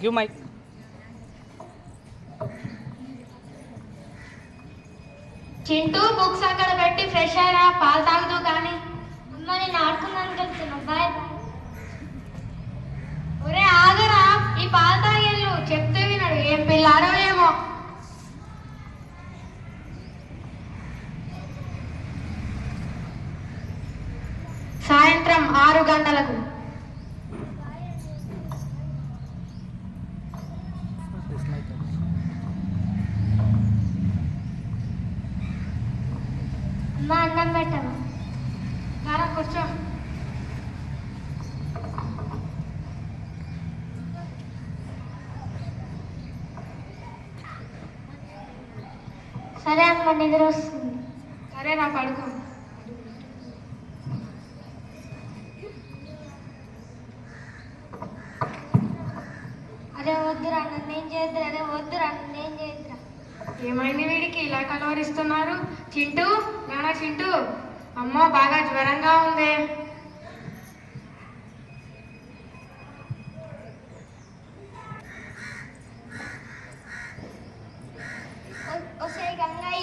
Give mic. Chintu books అక్కడ పెట్టి fresh అయ్యా, పాలు తాగుతూ కానీ. అమ్మ నేను ఆడుకున్నాను చెప్తున్నా. Bye bye. ఒరే ఆగరా, ఈ పాలు తాగేళ్ళు చెప్తే వినడు. ఏం పిల్లాడో ఏమో. సాయంత్రం 6 గంటలకు. అమ్మ అన్నం పెట్టమ్మా. నారా కూర్చో. సరే అమ్మ నిద్ర వస్తుంది. సరే నా పడుకో. అరే వద్దురా నన్నేం చేద్దురా, అరే వద్దురా నన్నేం చేద్దురా. ఏమైంది వీడికి ఇలా కలవరిస్తున్నారు? చింటూ, నానా చింటూ. అమ్మో బాగా జ్వరంగా ఉంది.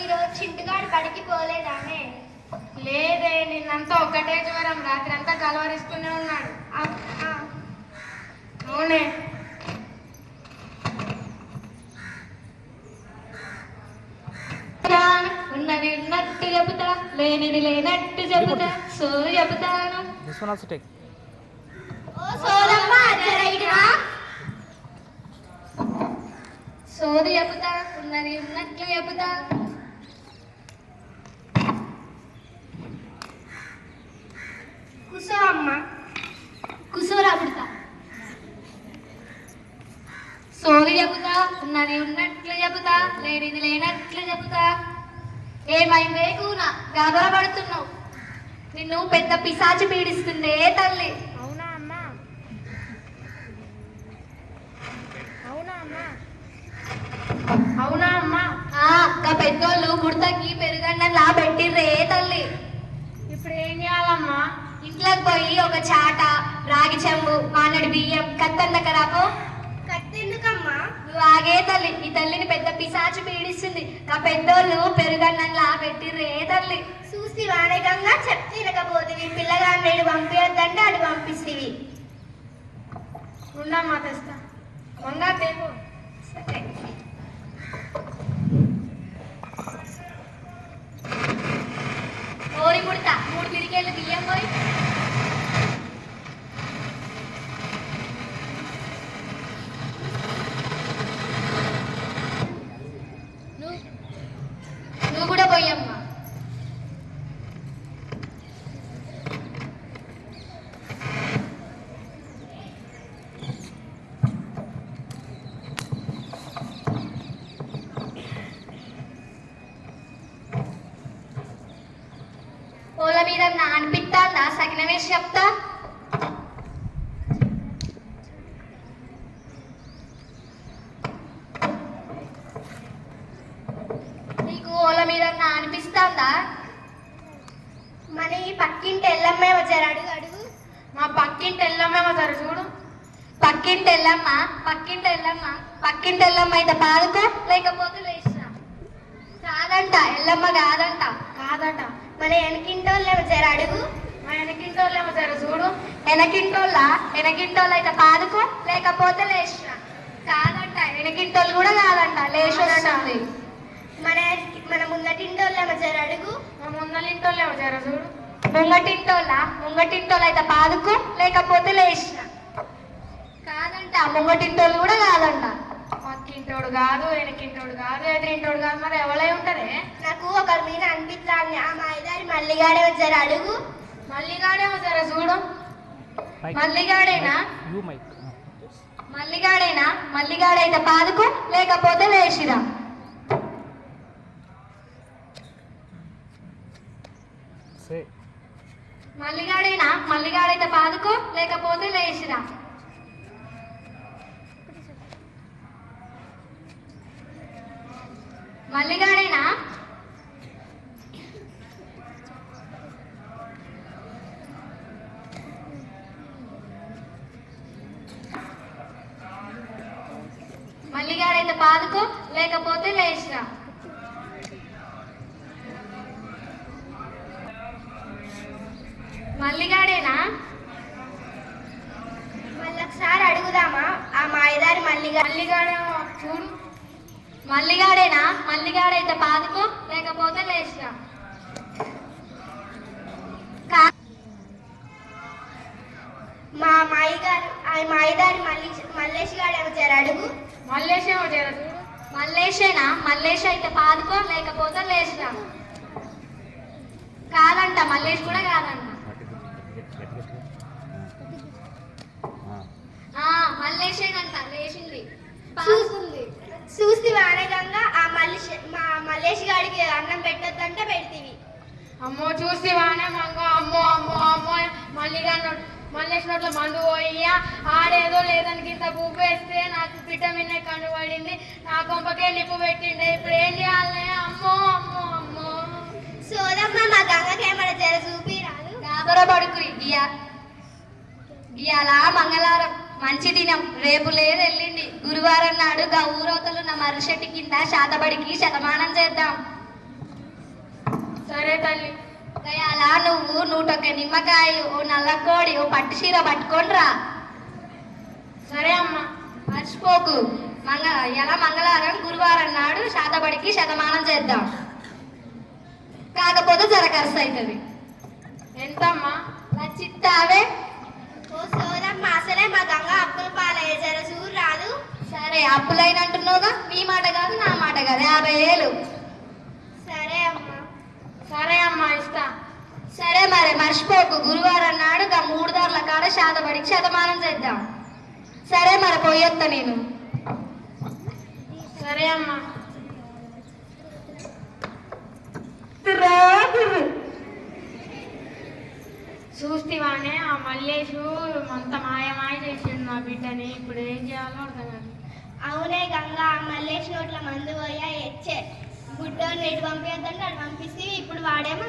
ఈరోజు చింటుగాడు పడికి పోలేదానే? లేదే, నిన్నంతా ఒకటే జ్వరం, రాత్రి అంతా కలవరిస్తూనే ఉన్నాడు. అవునే. ఉన్నది ఉన్నట్టు చెబుతా, లేనిది లేనట్టు చెబుతా, సో చెబుతాను. సోది చెబుతా, ఉన్నది ఉన్నట్లు చెబుతా. కుసో అమ్మ, కుసోరా పుడతా. సోది చెబుతా, ఉన్నది ఉన్నట్లు చెబుతా, లేనిది లేనట్లు చెబుతా. ఏమైందే కూనా, గాబరా పడుతున్నావు? నిన్ను పెద్ద పిశాచి పీడిస్తుందే తల్లి. అవునా అమ్మా? అవునా అమ్మా? అవునా అమ్మా? పెద్దోళ్ళు గుర్తకి పెరుగన్నలా పెట్టిర్రే తల్లి. ఇప్పుడు ఏం చేయాలమ్మా? ఇంట్లోకి పోయి ఒక చాట, రాగి చెంబు, మానడి బియ్యం, కత్తందకరాపో. కత్తెందుకమ్మా? నువ్వు ఆగే తల్లి, ఈ తల్లిని పెద్ద పిశాచి పీడిస్తుంది. ఆ పెద్దోళ్ళు పెరుగన్నలా పెట్టిర్రే తల్లి. చూసి వాడకంగా చెప్తే వినకపోతుంది. పిల్లగాడిని నేడు పంపించద్దంటే అటు పంపిస్తుంది. ఉండమ్మా తెస్తా. వంగా తేపు. సరే. ఓరి పుడతా, 3 పిరికేళ్ళు బియ్యం పోయి. నువ్వు కూడా పోయమ్మా. పూల మీద అనిపిస్తాందా? సకిన వేసి చెప్తా. నీకు ఓల మీద అనిపిస్తాందా? మన ఈ పక్కింటి ఎల్లమ్మే వచ్చారు. అడుగు అడుగు. మా పక్కింటి ఎల్లమ్మ వచ్చారు చూడు. పక్కింటి ఎల్లమ్మ, పక్కింటి ఎల్లమ్మ, పక్కింటి ఎల్లమ్మ అయితే పాడుకో, లేకపోతే లేచిరా. కాదంట, ఎల్లమ్మ కాదంట. కాదట. మన వెనకింటోళ్ళే వచ్చారు. అడుగు. మా వెనకింటోళ్ళే వచ్చారు చూడు. వెనకింటోళ్ళు అయితే పాడుకో, లేకపోతే లేచిరా. కాదంట, వెనకింటోళ్ళు కూడా కాదంట, లేచుంటుంది. మన ముంగటింటోళ్ళే వచ్చారు. అడుగు. మా ముందలింటోళ్ళే వచ్చారు చూడు. ముంగటింటోళ్ళు అయితే పాడుకో, లేకపోతే లేచిరా. కాదంట, ముంగటింటోళ్ళు కూడా కాదంట. పక్కింటోడు కాదు, వెనకింటోడు కాదు, ఎదురింటోడు కాదు, మరి ఎవరై ఉంటారే? నాకు ఒకరి మీద అనిపిస్తాను. ఆ మాయదారి మల్లిగాడే వచ్చారు. అడుగు. మల్లిగాడే వచ్చారా చూడు. మల్లిగాడేనా? మల్లిగాడైతే పాదుకు, లేకపోతే లేచిరా. మల్లిగాడైతే పాదుకో, లేకపోతే లేచిరా. మల్లిగాడేనా? పాదుకో లేకపోతే లేచిరా. మల్లిగాడేనా? మళ్ళొకసారి అడుగుదామా? ఆ మాయదారి మల్లిగాడేమో చూడు. మల్లిగాడేనా? మల్లిగాడైతే పాదుకో లేకపోతే లేచిరా. మా మాయగారు ఆ మాయదారి మల్లేష్ గాడేమో జర అడుగు. మల్లేషేమో జర చూడు. మల్లేషేనా? మల్లేష్ అయితే పాదుకో లేకపోతే లేచిరా. కాదంట, మల్లేష్ కూడా కాదంట. మల్లేషేనంట, లేచింది, పాదుకుంది. చూస్తే వానగంగా ఆ మల్లేష్ గాడికి అన్నం పెట్టొద్దంటే పెడితివి. అమ్మో చూసి వానే మంగ. అమ్మో అమ్మో అమ్మో మల్లేష్ నోట్లో మందు పోయ్యా. ఆడేదో లేదని ఇంత బువ్వు వేస్తే నాకు విటమిన్ కనుబడింది. నా కొంపకే నిప్పు పెట్టిండే. ఇప్పుడు ఏం చేయాలి? అమ్మో అమ్మో అమ్మో. సోదమ్మ మా గంగకేమన్నా జర చూపి రాదు. గాబర పడుకు. ఇయాలా మంగళవారం మంచి దినం. రేపు లేదు వెళ్ళింది గురువారం నాడు గా ఊరవతలు నా మర్రిచెట్టు కింద శాతబడికి శతమానం చేద్దాం. సరే తల్లి. అలా నువ్వు 101 నిమ్మకాయలు, ఓ నల్ల కోడి, ఓ పట్టు చీర పట్టుకొని రా. సరే అమ్మా, మర్చిపోకు. ఎలా మంగళవారం గురువారం నాడు శాతబడికి శతమానం చేద్దాం. కాకపోతే జర ఖర్చు అవుతుంది. ఎంతమ్మా? నచ్చిస్తావే. ఓ సోదమ్మ అసలే మా గంగ అప్పుల పాలయ్యే, జర చూరు రాదు. సరే అప్పులైనంటున్నావుగా, మీ మాట కాదు నా మాట కాదు. 50,000. సరే అమ్మా. సరే అమ్మా, ఇస్తా. సరే మరి మర్చిపోకు. గురువారం నాడు 3 దారుల కాడ శాతబడికి శతమానం చేద్దాం. సరే మరి పోయొత్తా నేను. సరే అమ్మా. చూస్తేవానే ఆ మల్లేషు అంత మాయమాయ చేసిండు నా బిడ్డని. ఇప్పుడు ఏం చేయాలో అర్థం కాదు. అవునే గంగ, మల్లేష్ నోట్ల మందు పోయా ఎచ్చే. బుడ్డోడిని ఎటు పంపించద్దంటే అటు పంపిస్తే ఇప్పుడు వాడేమో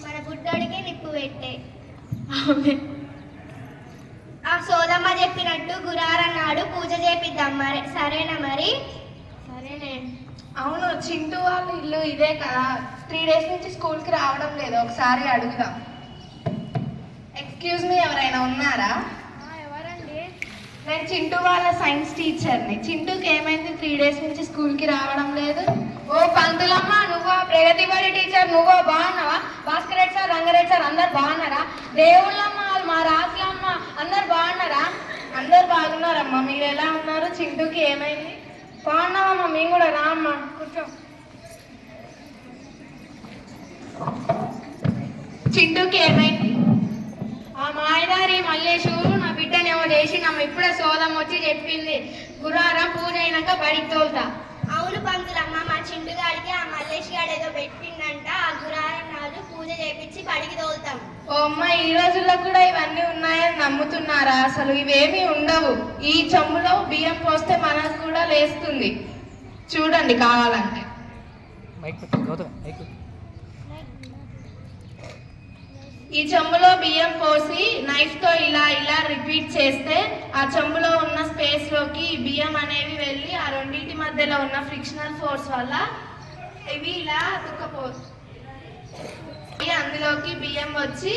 మన బుడ్డోడికి నిప్పు పెట్టే. ఆ సోదమ్మ చెప్పినట్టు గురువారం నాడు పూజ చేపిద్దాం. మరి సరేనా? మరి సరేనే. అవును, చింటూ వాళ్ళ ఇల్లు ఇదే కదా. 3 డేస్ నుంచి స్కూల్కి రావడం లేదు. ఒకసారి అడుగుదాం. ఎక్స్క్యూజ్ మీ, ఎవరైనా ఉన్నారా? ఎవరండి? నేను చింటూ వాళ్ళ సైన్స్ టీచర్ని. చింటూకి ఏమైంది 3 డేస్ నుంచి స్కూల్కి రావడం లేదు? ఓ పంతులమ్మ, నువ్వు ప్రగతి బడి టీచర్, నువ్వు బాగున్నావా? భాస్కరెడ్డి సార్, రంగారెడ్డి సార్ అందరు బాగున్నారా? దేవుళ్ళమ్మ, మా రాజులమ్మ అందరు బాగున్నారా? అందరు బాగున్నారమ్మా. మీరు ఎలా ఉన్నారు? చింటూకి ఏమైంది? బాగున్నావమ్మా, మేము కూడా. రా అమ్మా, కూర్చో. చింటూకి ఏమైంది? ఆ మాయదారి మల్లేషు నా బిడ్డనేమో చేసిందమ్మ. ఇప్పుడే సోదం వచ్చి చెప్పింది. గురువారం పూజ అయినాక బడికి తోలుతా. అవును పంతులమ్మ, మా చింటుగాడికి ఆ మల్లేష్ గాడు ఏదో పెట్టిందంట. ఆ గురువారం నాడు పూజ చేపించి బడికి తోలుతాం. ఓ అమ్మ, ఈ రోజుల్లో కూడా ఇవన్నీ ఉన్నాయని నమ్ముతున్నారా? అసలు ఇవేమీ ఉండవు. ఈ చెంబులో బియ్యం పోస్తే మనకు కూడా లేస్తుంది. చూడండి కావాలంటే. ఈ చెంబులో బియ్యం పోసి నైఫ్తో ఇలా ఇలా రిపీట్ చేస్తే ఆ చెంబులో ఉన్న స్పేస్లోకి బియ్యం అనేవి వెళ్ళి ఆ రెండింటి మధ్యలో ఉన్న ఫ్రిక్షనల్ ఫోర్స్ వల్ల ఇవి ఇలా తుక్కపోతాయి. అందులోకి బియ్యం వచ్చి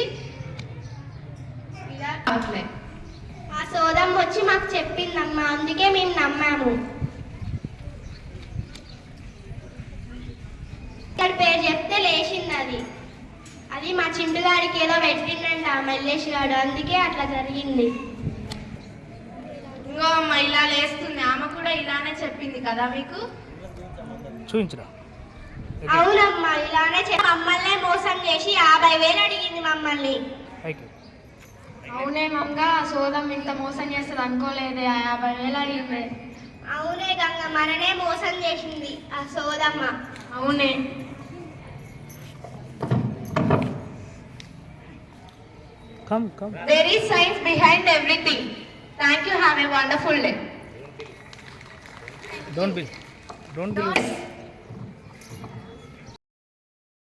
ఇలా అవుతాయి. ఆ సోదం వచ్చి మాకు చెప్పిందమ్మా, అందుకే మేము నమ్మాము. ఇక్కడ పేరు చెప్తే లేచింది అది. అది మా చింటుగాడికి ఏదో పెట్టిందంట ఆ మల్లేష్ గాడు, అందుకే అట్లా జరిగింది. ఇంకో అమ్మ ఇలా లేస్తుంది. ఆమె కూడా ఇలానే చెప్పింది కదా మీకు. చూపించరా? అవునమ్మా, ఇలానే మమ్మల్నే మోసం చేసి 50,000 అడిగింది మమ్మల్ని. అవునే మంగ, సోదం ఇంత మోసం చేస్తుంది అనుకోలేదే. 50,000 అడిగింది. అవునే గంగ, మననే మోసం చేసింది ఆ సోదమ్మ. అవునే. Come. There is science behind everything. Thank you. Have a wonderful day. Don't be.